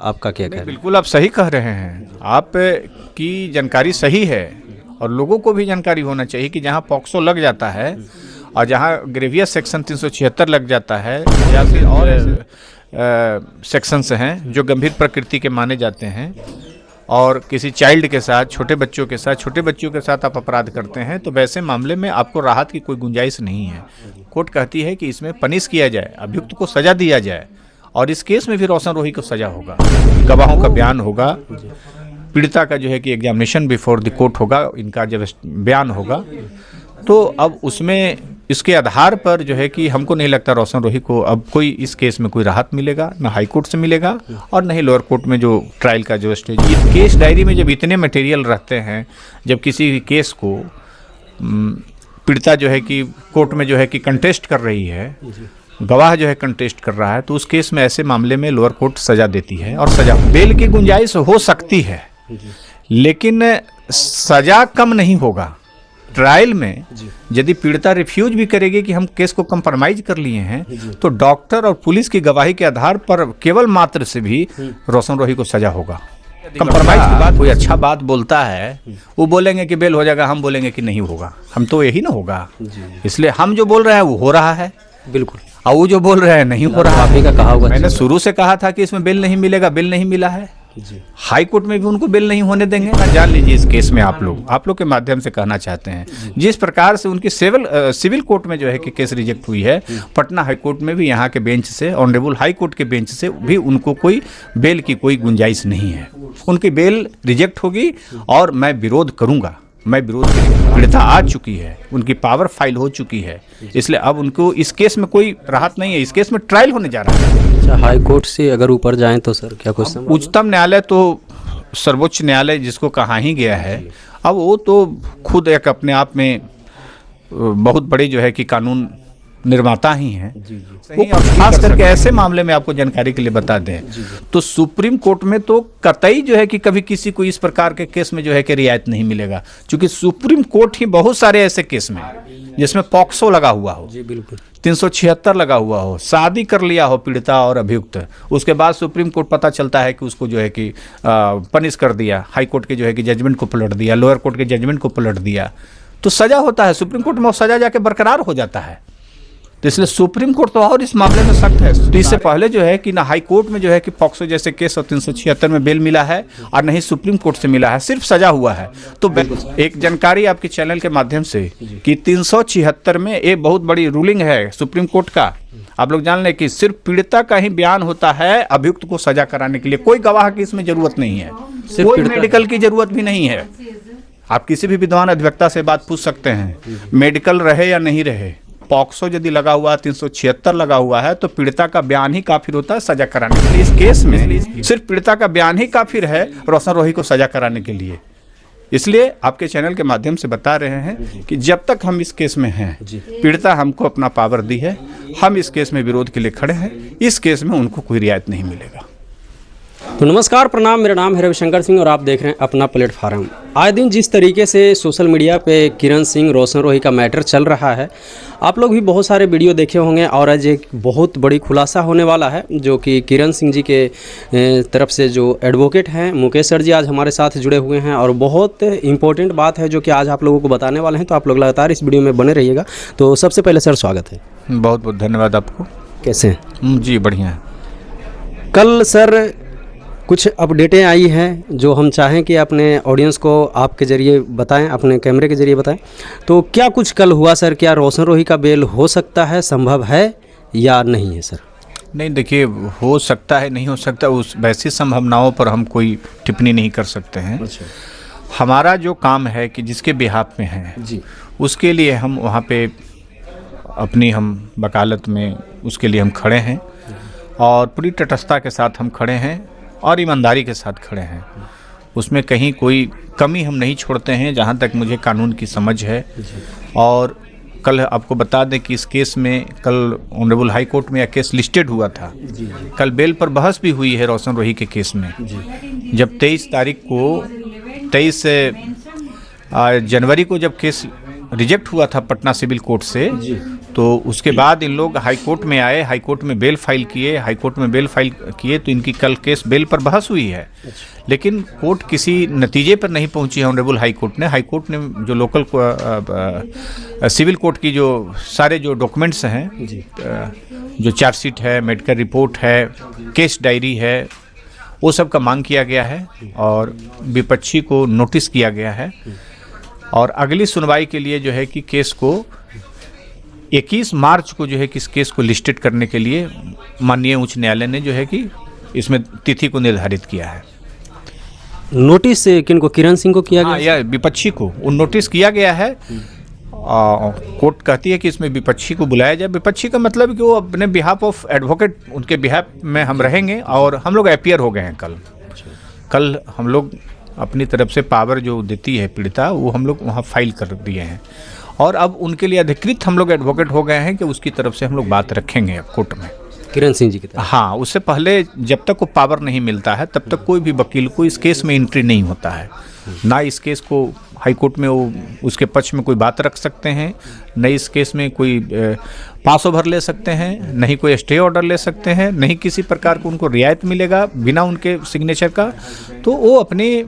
आपका क्या कहना है? बिल्कुल आप सही कह रहे हैं, आप की जानकारी सही है और लोगों को भी जानकारी होना चाहिए कि जहाँ पॉक्सो लग जाता है और जहाँ ग्रेवियस सेक्शन 376 लग जाता है या फिर और सेक्शंस हैं जो गंभीर प्रकृति के माने जाते हैं और किसी चाइल्ड के साथ, छोटे बच्चों के साथ आप अपराध करते हैं, तो वैसे मामले में आपको राहत की कोई गुंजाइश नहीं है। कोर्ट कहती है कि इसमें पनिश किया जाए, अभियुक्त को सजा दिया जाए और इस केस में भी रोशन रोही को सजा होगा, गवाहों का बयान होगा, पीड़िता का जो है कि एग्जामिनेशन बिफोर द कोर्ट होगा, इनका जब बयान होगा, तो अब उसमें इसके आधार पर जो है कि हमको नहीं लगता रोशन रोही को अब कोई इस केस में कोई राहत मिलेगा, ना हाई कोर्ट से मिलेगा और न ही लोअर कोर्ट में जो ट्रायल का जो स्टेज। इस केस डायरी में जब इतने मटेरियल रहते हैं, जब किसी केस को पीड़िता जो है कि कोर्ट में जो है कि कंटेस्ट कर रही है, गवाह जो है कंटेस्ट कर रहा है, तो उस केस में ऐसे मामले में लोअर कोर्ट सजा देती है और सजा बेल की गुंजाइश हो सकती है, लेकिन सजा कम नहीं होगा। ट्रायल में यदि पीड़िता रिफ्यूज भी करेगी कि हम केस को कंप्रोमाइज कर लिए हैं, तो डॉक्टर और पुलिस की गवाही के आधार पर केवल मात्र से भी रोशन रोही को सजा होगा। कंप्रोमाइज की बात कोई अच्छा बात बोलता है, वो बोलेंगे कि बेल हो जाएगा, हम बोलेंगे कि नहीं होगा, हम तो यही ना होगा। इसलिए हम जो बोल रहे हैं वो हो रहा है, बिल्कुल, और वो जो बोल रहे हैं नहीं हो रहा। आप ही का कहा हुआ मैंने शुरू से कहा था कि इसमें बेल नहीं मिलेगा, बेल नहीं मिला है। हाई कोर्ट में भी उनको बेल नहीं होने देंगे। जान लीजिए इस केस में आप लोग के माध्यम से कहना चाहते हैं, जिस प्रकार से उनकी सिविल कोर्ट में जो है कि केस रिजेक्ट हुई है, पटना हाई कोर्ट में भी यहाँ के बेंच से, ऑनरेबल हाई कोर्ट के बेंच से भी उनको कोई बेल की कोई गुंजाइश नहीं है। उनकी बेल रिजेक्ट होगी और मैं विरोध करूँगा, पीड़िता आ चुकी है, उनकी पावर फाइल हो चुकी है, इसलिए अब उनको इस केस में कोई राहत नहीं है। इस केस में ट्रायल होने जा रहा है। अच्छा, हाई कोर्ट से अगर ऊपर जाएं तो सर क्या कुछ? उच्चतम न्यायालय तो सर्वोच्च न्यायालय जिसको कहा ही गया है, अब वो तो खुद एक अपने आप में बहुत बड़े जो है कि कानून निर्माता ही हैं। वो खास करके ऐसे मामले में आपको जानकारी के लिए बता दें, तो सुप्रीम कोर्ट में तो कतई जो है कि कभी किसी को इस प्रकार के केस में जो है कि रियायत नहीं मिलेगा, क्योंकि सुप्रीम कोर्ट ही बहुत सारे ऐसे केस में जिसमें पॉक्सो लगा हुआ हो, जी बिल्कुल, 376 लगा हुआ हो, शादी कर लिया हो पीड़िता और अभियुक्त, उसके बाद सुप्रीम कोर्ट पता चलता है कि उसको जो है कि पनिश कर दिया, हाई कोर्ट के जो है कि जजमेंट को पलट दिया, लोअर कोर्ट के जजमेंट को पलट दिया, तो सजा होता है। सुप्रीम कोर्ट में सजा जाके बरकरार हो जाता है। तो इसलिए सुप्रीम कोर्ट तो और इस मामले में सख्त है। तो इससे पहले जो है कि ना हाई कोर्ट में जो है कि पॉक्सो जैसे केस और 376 में बेल मिला है और नहीं सुप्रीम कोर्ट से मिला है, सिर्फ सजा हुआ है। तो एक जानकारी आपके चैनल के माध्यम से कि 376 में एक बहुत बड़ी रूलिंग है सुप्रीम कोर्ट का, आप लोग जान लें कि सिर्फ पीड़िता का ही बयान होता है अभियुक्त को सजा कराने के लिए, कोई गवाह की इसमें जरूरत नहीं है, कोई मेडिकल की जरूरत भी नहीं है। आप किसी भी विद्वान अधिवक्ता से बात पूछ सकते हैं, मेडिकल रहे या नहीं रहे, पॉक्सो यदि लगा हुआ, 376 लगा हुआ है, तो पीड़िता का बयान ही काफिर होता है सजा कराने के लिए। इस केस में सिर्फ पीड़िता का बयान ही काफिर है रोशन रोही को सजा कराने के लिए। इसलिए आपके चैनल के माध्यम से बता रहे हैं कि जब तक हम इस केस में हैं, पीड़िता हमको अपना पावर दी है, हम इस केस में विरोध के लिए खड़े हैं। इस केस में उनको कोई रियायत नहीं मिलेगा। तो नमस्कार, प्रणाम, मेरा नाम है रविशंकर सिंह और आप देख रहे हैं अपना प्लेटफार्म। आए दिन जिस तरीके से सोशल मीडिया पे किरण सिंह, रोशन रोही का मैटर चल रहा है, आप लोग भी बहुत सारे वीडियो देखे होंगे और आज एक बहुत बड़ी खुलासा होने वाला है, जो कि किरण सिंह जी के तरफ से जो एडवोकेट हैं मुकेश सर जी आज हमारे साथ जुड़े हुए हैं और बहुत इंपॉर्टेंट बात है जो कि आज आप लोगों को बताने वाले हैं। तो आप लोग लगातार इस वीडियो में बने रहिएगा। तो सबसे पहले सर स्वागत है। बहुत बहुत धन्यवाद आपको। कैसे हैं? जी बढ़िया है। कल सर कुछ अपडेटें आई हैं जो हम चाहें कि अपने ऑडियंस को आपके ज़रिए बताएं, अपने कैमरे के ज़रिए बताएं। तो क्या कुछ कल हुआ सर? क्या रोशन रोही का बेल हो सकता है, संभव है या नहीं है सर? नहीं, देखिए, हो सकता है, नहीं हो सकता, उस वैसी संभावनाओं पर हम कोई टिप्पणी नहीं कर सकते हैं। अच्छा। हमारा जो काम है कि जिसके बिहाफ में है जी, उसके लिए हम वहाँ पे अपनी हम वकालत में उसके लिए हम खड़े हैं और पूरी तटस्थता के साथ हम खड़े हैं और ईमानदारी के साथ खड़े हैं। उसमें कहीं कोई कमी हम नहीं छोड़ते हैं, जहाँ तक मुझे कानून की समझ है। और कल आपको बता दें कि इस केस में कल ऑनरेबल हाई कोर्ट में यह केस लिस्टेड हुआ था। कल बेल पर बहस भी हुई है रोशन रोही के केस में। जब 23 जनवरी को जब केस रिजेक्ट हुआ था पटना सिविल कोर्ट से, तो उसके बाद इन लोग हाई कोर्ट में आए, हाई कोर्ट में बेल फाइल किए, हाई कोर्ट में बेल फाइल किए तो इनकी कल केस बेल पर बहस हुई है। लेकिन कोर्ट किसी नतीजे पर नहीं पहुंची है। ऑनरेबल हाई कोर्ट ने जो लोकल सिविल कोर्ट की जो सारे जो डॉक्यूमेंट्स हैं, जो चार्जशीट है, मेडिकल रिपोर्ट है, केस डायरी है, वो सब का मांग किया गया है और विपक्षी को नोटिस किया गया है। और अगली सुनवाई के लिए जो है कि केस को 21 मार्च को जो है कि इस केस को लिस्टेड करने के लिए माननीय उच्च न्यायालय ने जो है कि इसमें तिथि को निर्धारित किया है। नोटिस किनको, किरण सिंह को किया गया? या विपक्षी को नोटिस किया गया है। कोर्ट कहती है कि इसमें विपक्षी को बुलाया जाए। विपक्षी का मतलब कि वो अपने बिहाफ ऑफ एडवोकेट, उनके बिहाफ में हम रहेंगे और हम लोग अपीयर हो गए हैं कल हम लोग अपनी तरफ से पावर जो देती है पीड़िता, वो हम लोग वहाँ फाइल कर दिए हैं और अब उनके लिए अधिकृत हम लोग एडवोकेट हो गए हैं कि उसकी तरफ से हम लोग बात रखेंगे अब कोर्ट में, किरण सिंह जी की तरफ। हाँ, उससे पहले जब तक वो पावर नहीं मिलता है तब तक कोई भी वकील को इस केस में एंट्री नहीं होता है। ना इस केस को हाई कोर्ट में वो उसके पक्ष में कोई बात रख सकते हैं, न इस केस में कोई पास ओवर ले सकते हैं, नहीं कोई स्टे ऑर्डर ले सकते हैं, नहीं किसी प्रकार को उनको रियायत मिलेगा बिना उनके सिग्नेचर का। तो वो अपनी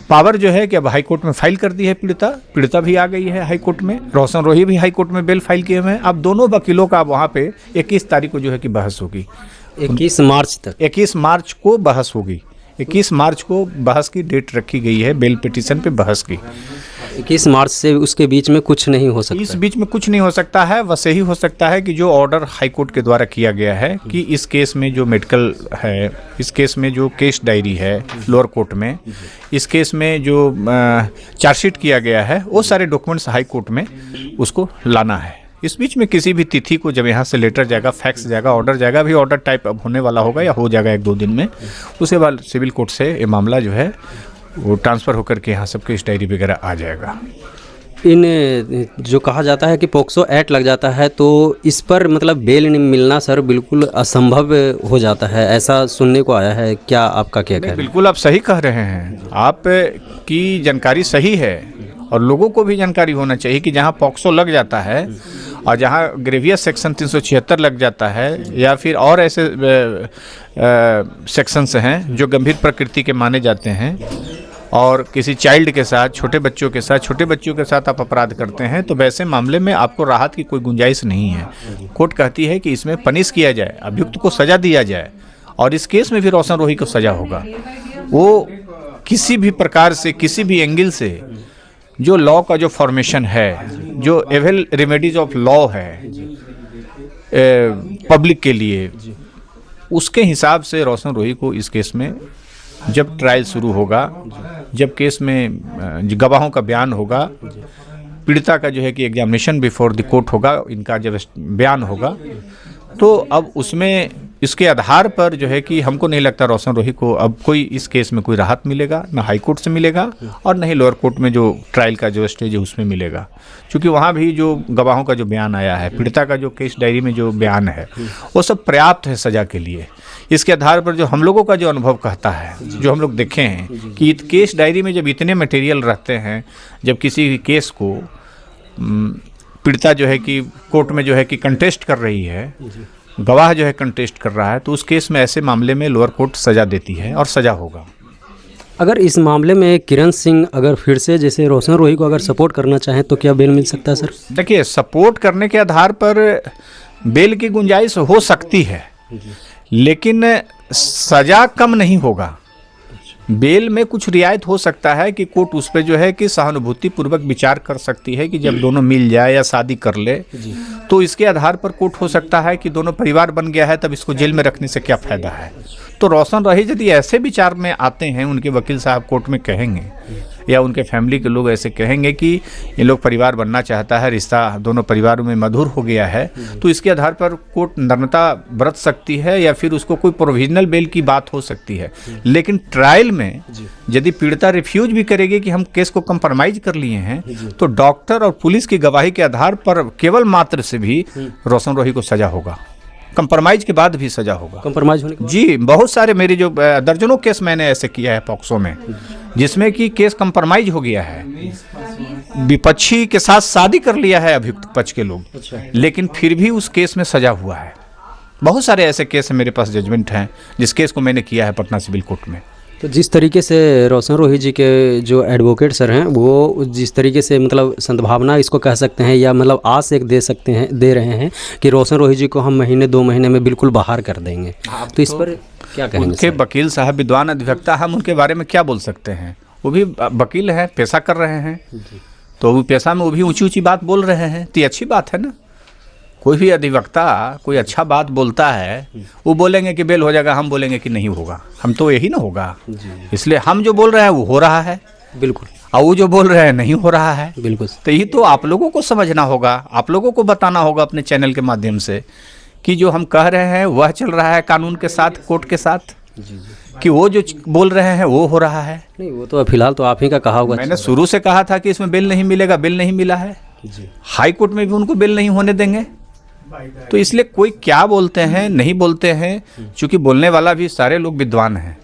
पावर जो है कि अब हाई कोर्ट में फाइल कर दी है पीड़िता भी आ गई है हाई कोर्ट में, रोशन रोही भी हाई कोर्ट में बेल फाइल किए हुए हैं। अब दोनों वकीलों का वहाँ पे 21 तारीख को जो है कि बहस होगी। 21 मार्च तक, 21 मार्च को बहस होगी। 21 मार्च को बहस की डेट रखी गई है, बेल पिटीशन पे बहस की। 21 मार्च से उसके बीच में कुछ नहीं हो सकता? इस बीच में कुछ नहीं हो सकता है। बस यही हो सकता है कि जो ऑर्डर हाई कोर्ट के द्वारा किया गया है कि इस केस में जो मेडिकल है, इस केस में जो केस डायरी है लोअर कोर्ट में, इस केस में जो चार्जशीट किया गया है, वो सारे डॉक्यूमेंट्स हाई कोर्ट में उसको लाना है। इस बीच में किसी भी तिथि को जब यहाँ से लेटर जाएगा, फैक्स जाएगा, ऑर्डर जाएगा, अभी ऑर्डर टाइप अब होने वाला होगा या हो जाएगा 1-2 दिन में, उसके बाद सिविल कोर्ट से ये मामला जो है वो ट्रांसफ़र होकर के यहाँ सबके इस डायरी वगैरह आ जाएगा। इन जो कहा जाता है कि पोक्सो एक्ट लग जाता है तो इस पर मतलब बेल मिलना सर बिल्कुल असंभव हो जाता है, ऐसा सुनने को आया है। क्या आपका क्या कहना है? बिल्कुल आप सही कह रहे हैं, आप की जानकारी सही है और लोगों को भी जानकारी होना चाहिए कि जहाँ पॉक्सो लग जाता है और जहाँ ग्रेवियस सेक्शन 376 लग जाता है या फिर और ऐसे सेक्शंस हैं जो गंभीर प्रकृति के माने जाते हैं और किसी चाइल्ड के साथ, छोटे बच्चों के साथ आप अपराध करते हैं, तो वैसे मामले में आपको राहत की कोई गुंजाइश नहीं है। कोर्ट कहती है कि इसमें पनिश किया जाए, अभियुक्त को सज़ा दिया जाए और इस केस में भी रोशन रोही को सज़ा होगा। वो किसी भी प्रकार से, किसी भी एंगल से जो लॉ का जो फॉर्मेशन है, जो एवेल रेमेडीज ऑफ लॉ है पब्लिक के लिए, उसके हिसाब से रोशन रोही को इस केस में जब ट्रायल शुरू होगा, जब केस में गवाहों का बयान होगा, पीड़िता का जो है कि एग्जामिनेशन बिफोर द कोर्ट होगा, इनका जब बयान होगा, तो अब उसमें इसके आधार पर जो है कि हमको नहीं लगता रोशन रोही को अब कोई इस केस में कोई राहत मिलेगा, ना हाई कोर्ट से मिलेगा और ना ही लोअर कोर्ट में जो ट्रायल का जो स्टेज है उसमें मिलेगा। क्योंकि वहाँ भी जो गवाहों का जो बयान आया है, पीड़िता का जो केस डायरी में जो बयान है, वो सब पर्याप्त है सज़ा के लिए। इसके आधार पर जो हम लोगों का जो अनुभव कहता है, जो हम लोग देखे हैं कि केस डायरी में जब इतने मटेरियल रहते हैं, जब किसी केस को पीड़िता जो है कि कोर्ट में जो है कि कंटेस्ट कर रही है, गवाह जो है कंटेस्ट कर रहा है, तो उस केस में ऐसे मामले में लोअर कोर्ट सज़ा देती है और सज़ा होगा। अगर इस मामले में किरण सिंह अगर फिर से जैसे रोशन रोही को अगर सपोर्ट करना चाहें तो क्या बेल मिल सकता है सर? देखिए, सपोर्ट करने के आधार पर बेल की गुंजाइश हो सकती है, लेकिन सज़ा कम नहीं होगा। बेल में कुछ रियायत हो सकता है कि कोर्ट उस पर जो है कि सहानुभूति पूर्वक विचार कर सकती है कि जब दोनों मिल जाए या शादी कर ले, तो इसके आधार पर कोर्ट हो सकता है कि दोनों परिवार बन गया है, तब इसको जेल में रखने से क्या फ़ायदा है। तो रोशन रोही यदि ऐसे विचार में आते हैं, उनके वकील साहब कोर्ट में कहेंगे या उनके फैमिली के लोग ऐसे कहेंगे कि ये लोग परिवार बनना चाहता है, रिश्ता दोनों परिवारों में मधुर हो गया है, तो इसके आधार पर कोर्ट नम्रता बरत सकती है या फिर उसको कोई प्रोविजनल बेल की बात हो सकती है। लेकिन ट्रायल में यदि पीड़िता रिफ्यूज भी करेगी कि हम केस को कंप्रोमाइज कर लिए हैं, तो डॉक्टर और पुलिस की गवाही के आधार पर केवल मात्र से भी रोशन रोही को सजा होगा, कंप्रोमाइज के बाद भी सजा होगा। कंप्रोमाइज होने के बाद? जी, बहुत सारे मेरे जो दर्जनों केस मैंने ऐसे किया है पॉक्सो में, जिसमें कि केस कंप्रोमाइज हो गया है, विपक्षी के साथ शादी कर लिया है अभियुक्त पक्ष के लोग, लेकिन फिर भी उस केस में सजा हुआ है। बहुत सारे ऐसे केस हैं, मेरे पास जजमेंट हैं जिस केस को मैंने किया है पटना सिविल कोर्ट में। तो जिस तरीके से रोशन रोही जी के जो एडवोकेट सर हैं वो जिस तरीके से मतलब संभावना इसको कह सकते हैं या मतलब आस एक दे रहे हैं कि रोशन रोही जी को हम महीने 2 महीने में बिल्कुल बाहर कर देंगे, तो इस पर क्या कहेंगे? उनके वकील साहब विद्वान अधिवक्ता, हम उनके बारे में क्या बोल सकते हैं? वो भी वकील हैं, पेशा कर रहे हैं, तो वो पेशा में वो भी ऊंची ऊंची बात बोल रहे हैं, तो ये अच्छी बात है ना। कोई भी अधिवक्ता कोई अच्छा बात बोलता है, वो बोलेंगे कि बेल हो जाएगा, हम बोलेंगे कि नहीं होगा, हम तो यही ना होगा। इसलिए हम जो बोल रहे हैं वो हो रहा है, बिल्कुल, और वो जो बोल रहे हैं नहीं हो रहा है, बिल्कुल। तो ये तो आप लोगों को समझना होगा, आप लोगों को बताना होगा अपने चैनल के माध्यम से कि जो हम कह रहे हैं वह चल रहा है कानून के साथ, कोर्ट के साथ, कि वो जो बोल रहे हैं वो हो रहा है। नहीं, वो तो फिलहाल तो आप ही का कहा होगा। मैंने शुरू से कहा था कि इसमें बेल नहीं मिलेगा, बेल नहीं मिला है, हाई कोर्ट में भी उनको बेल नहीं होने देंगे। तो इसलिए कोई क्या बोलते हैं नहीं बोलते हैं, क्योंकि बोलने वाला भी सारे लोग विद्वान हैं,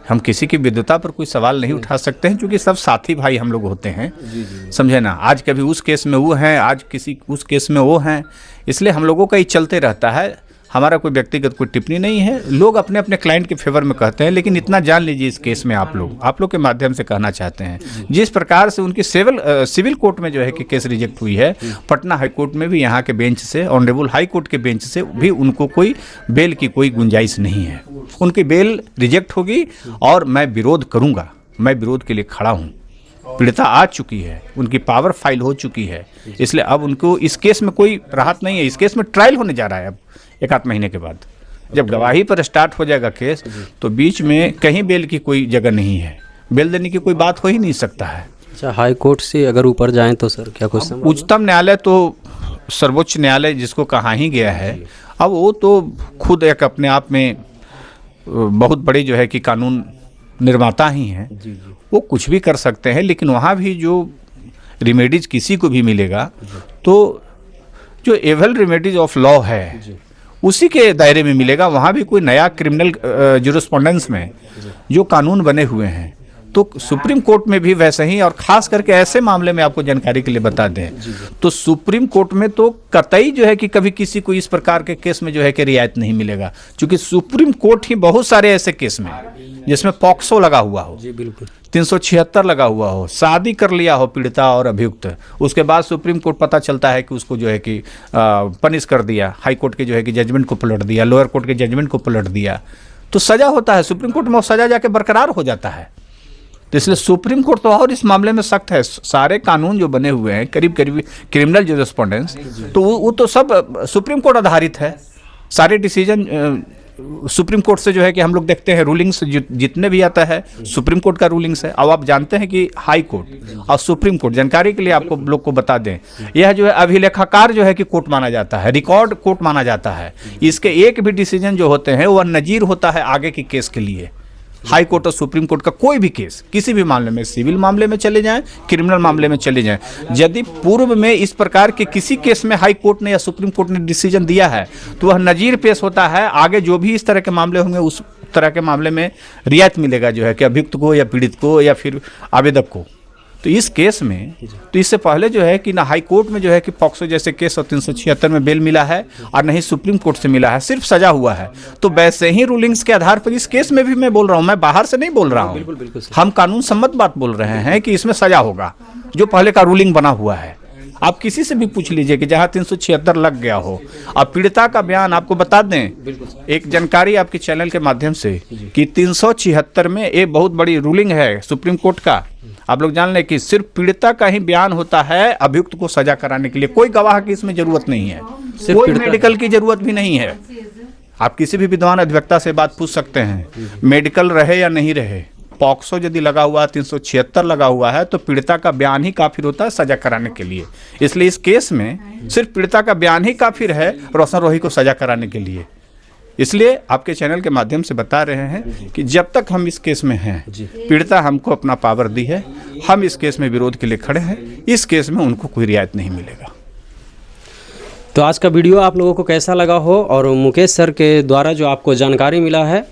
हम किसी की विद्वता पर कोई सवाल नहीं उठा सकते हैं, क्योंकि सब साथी भाई हम लोग होते हैं, समझे ना। आज कभी उस केस में वो हैं, आज किसी उस केस में वो हैं, इसलिए हम लोगों का ही चलते रहता है। हमारा कोई व्यक्तिगत कोई टिप्पणी नहीं है, लोग अपने अपने क्लाइंट के फेवर में कहते हैं, लेकिन इतना जान लीजिए इस केस में आप लोग के माध्यम से कहना चाहते हैं, जिस प्रकार से उनकी सिविल कोर्ट में जो है कि केस रिजेक्ट हुई है, पटना हाई कोर्ट में भी यहाँ के बेंच से, ऑनरेबल हाई कोर्ट के बेंच से भी उनको कोई बेल की कोई गुंजाइश नहीं है। उनकी बेल रिजेक्ट होगी और मैं विरोध करूँगा, मैं विरोध के लिए खड़ा हूँ। पीड़िता आ चुकी है, उनकी पावर फाइल हो चुकी है, इसलिए अब उनको इस केस में कोई राहत नहीं है। इस केस में ट्रायल होने जा रहा है अब 1-8 महीने के बाद, जब गवाही पर स्टार्ट हो जाएगा केस, तो बीच में कहीं बेल की कोई जगह नहीं है, बेल देने की कोई बात हो ही नहीं सकता है। अच्छा, हाई कोर्ट से अगर ऊपर जाएं तो सर क्या क्वेश्चन? उच्चतम न्यायालय तो सर्वोच्च न्यायालय जिसको कहा ही गया है, अब वो तो खुद एक अपने आप में बहुत बड़ी जो है कि कानून निर्माता ही हैं, वो कुछ भी कर सकते हैं, लेकिन वहाँ भी जो रिमेडीज किसी को भी मिलेगा तो जो एवल रिमेडीज ऑफ लॉ है उसी के दायरे में मिलेगा। वहाँ भी कोई नया क्रिमिनल ज्यूरिस्प्रूडेंस में जो कानून बने हुए हैं, तो सुप्रीम कोर्ट में भी वैसे ही, और खास करके ऐसे मामले में आपको जानकारी के लिए बता दें तो सुप्रीम कोर्ट में तो कतई जो है कि कभी किसी को इस प्रकार के केस में जो है कि रियायत नहीं मिलेगा, क्योंकि सुप्रीम कोर्ट ही बहुत सारे ऐसे केस में जिसमें पॉक्सो लगा हुआ हो, जी बिल्कुल, 376 लगा हुआ हो, शादी कर लिया हो पीड़िता और अभियुक्त, उसके बाद सुप्रीम कोर्ट पता चलता है कि उसको जो है कि पनिश कर दिया, हाई कोर्ट के जो है कि जजमेंट को पलट दिया, लोअर कोर्ट के जजमेंट को पलट दिया, तो सजा होता है सुप्रीम कोर्ट में, सजा जाके बरकरार हो जाता है। तो इसलिए सुप्रीम कोर्ट तो और इस मामले में सख्त है। सारे कानून जो बने हुए हैं करीब करीब क्रिमिनल ज्यूरिस्प्रूडेंस, तो वो तो सब सुप्रीम कोर्ट आधारित है। सारे डिसीजन सुप्रीम कोर्ट से जो है कि हम लोग देखते हैं, रूलिंग्स जितने भी आता है सुप्रीम कोर्ट का रूलिंग्स है। अब आप जानते हैं कि हाई कोर्ट और सुप्रीम कोर्ट, जानकारी के लिए आपको लोग को बता दें, यह जो है अभिलेखाकार जो है कि कोर्ट माना जाता है, रिकॉर्ड कोर्ट माना जाता है। इसके एक भी डिसीजन जो होते हैं वह नजीर होता है आगे के केस के लिए। हाई कोर्ट और सुप्रीम कोर्ट का कोई भी केस किसी भी मामले में, सिविल मामले में चले जाएं, क्रिमिनल मामले में चले जाएं, यदि पूर्व में इस प्रकार के किसी केस में हाई कोर्ट ने या सुप्रीम कोर्ट ने डिसीजन दिया है तो वह नजीर पेश होता है, आगे जो भी इस तरह के मामले होंगे उस तरह के मामले में रियायत मिलेगा जो है कि अभियुक्त को या पीड़ित को या फिर आवेदक को। तो इस केस में, तो इससे पहले जो है कि ना हाई कोर्ट में जो है कि पॉक्सो जैसे केस और 376 में बेल मिला है और नहीं सुप्रीम कोर्ट से मिला है, सिर्फ सजा हुआ है। तो वैसे ही रूलिंग्स के आधार पर इस केस में भी मैं बोल रहा हूँ, मैं बाहर से नहीं बोल रहा हूँ, हम कानून सम्मत बात बोल रहे हैं कि इसमें सजा होगा जो पहले का रूलिंग बना हुआ है। आप किसी से भी पूछ लीजिए कि जहाँ 376 लग गया हो। अब पीड़िता का बयान आपको बता दें, एक जानकारी आपके चैनल के माध्यम से कि 376 में एक बहुत बड़ी रूलिंग है सुप्रीम कोर्ट का। आप लोग जान लें कि सिर्फ पीड़िता का ही बयान होता है अभियुक्त को सजा कराने के लिए, कोई गवाह की इसमें जरूरत नहीं है, कोई मेडिकल की जरूरत भी नहीं है। आप किसी भी विद्वान अधिवक्ता से बात पूछ सकते हैं, मेडिकल रहे या नहीं रहे, पॉक्सो यदि लगा हुआ 376 लगा हुआ है तो पीड़िता का बयान ही काफी होता है सजा कराने के लिए। इसलिए इस केस में सिर्फ पीड़िता का बयान ही काफी है रोशन रोही को सजा कराने के लिए। इसलिए आपके चैनल के माध्यम से बता रहे हैं कि जब तक हम इस केस में हैं, पीड़िता हमको अपना पावर दी है, हम इस केस में विरोध के लिए खड़े हैं, इस केस में उनको कोई रियायत नहीं मिलेगा। तो आज का वीडियो आप लोगों को कैसा लगा हो और मुकेश सर के द्वारा जो आपको जानकारी मिला है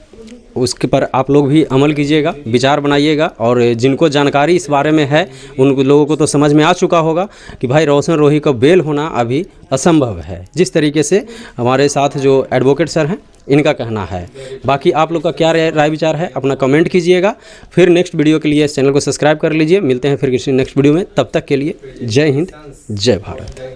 उसके पर आप लोग भी अमल कीजिएगा, विचार बनाइएगा। और जिनको जानकारी इस बारे में है उन लोगों को तो समझ में आ चुका होगा कि भाई रोशन रोही का बेल होना अभी असंभव है, जिस तरीके से हमारे साथ जो एडवोकेट सर हैं इनका कहना है। बाकी आप लोग का क्या राय विचार है अपना कमेंट कीजिएगा। फिर नेक्स्ट वीडियो के लिए इस चैनल को सब्सक्राइब कर लीजिए। मिलते हैं फिर किसी नेक्स्ट वीडियो में, तब तक के लिए जय हिंद, जय भारत।